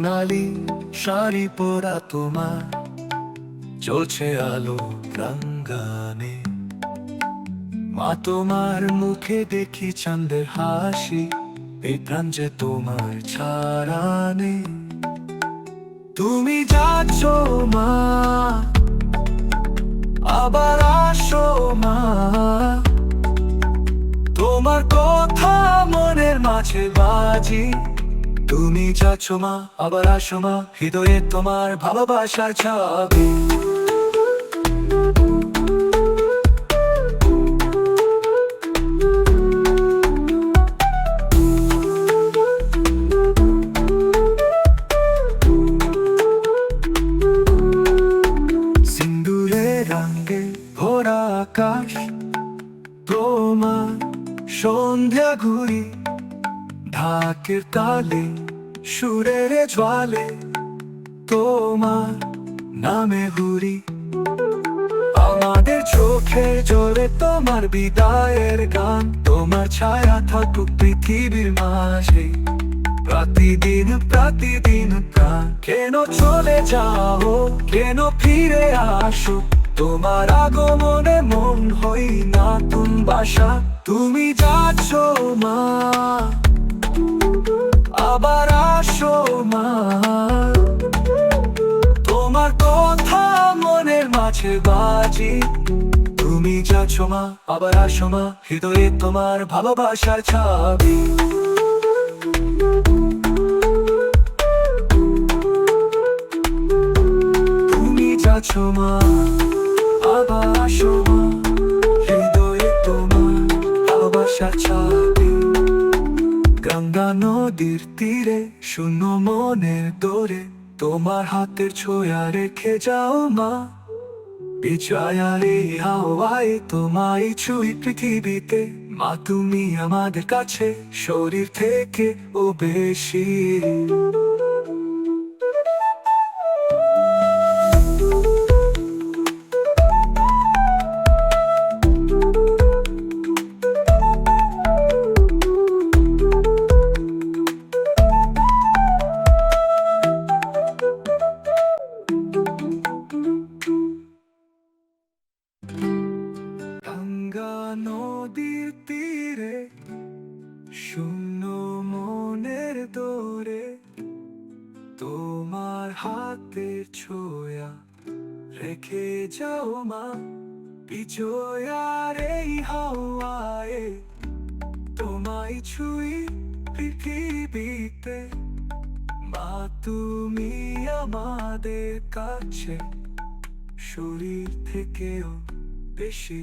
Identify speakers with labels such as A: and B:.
A: সোনালি শাড়ি পরা তোমার চলছে আলো রঙ্গানে। মা তোমার মুখে দেখি চাঁদের হাসি, এই প্রাণ যে তোমার ছাড়া নেই। তুমি যাচ্ছ মা, আবার আসো মা, তোমার কথা মনের মাঝে বাজি। তুমি যাচ্ছ মা, আবার আসো মা, হৃদয়ে তোমার ভালোবাসার চাবি। সিন্দুরের রঙে ভরা আকাশ তোমার, সন্ধ্যা ঘুরি ঢাকের তালে, সুরের জ্বালে তোমার নামে ঘুরি। আমাদের চোখে জলে তোমার বিদায়ের গান, তোমার ছায়া থাকুক পৃথিবীর মাঝে প্রতিদিন প্রতিদিন প্রাণ। কেন চলে যাও, কেন ফিরে আসো, তোমার আগমনে মন হই নতুন বাসা। তুমি যাচ্ছ মা, আবার আসো মা, তোমার কথা মনের মাঝে বাজি। তুমি যাচ্ছ মা, আবার আসো মা, হৃদয়ে তোমার ভালোবাসার চাবি। তুমি যাচ্ছ মা, আবার আসো মা, হৃদয়ে তোমার ভালোবাসার চাবি। গঙ্গা নদীর তীরে শূন্য মনের দোরে, তোমার হাতের ছোঁয়া রেখে যাও মা। বিজয়ার এই হাওয়ায় তোমায় ছুঁই পৃথিবীতে, মা তুমি আমাদের কাছে শরীর থেকে ও বেশি। গঙ্গা নদীর তীরে শূন্য মনের দোরে, তোমার হাতের ছোঁয়া রেখে যাও মা। বিজয়ার এই হাওয়ায় তোমায় ছুঁই পৃথিবীতে, মা তুমি আমাদের কাছে শরীর থেকেও বেশি।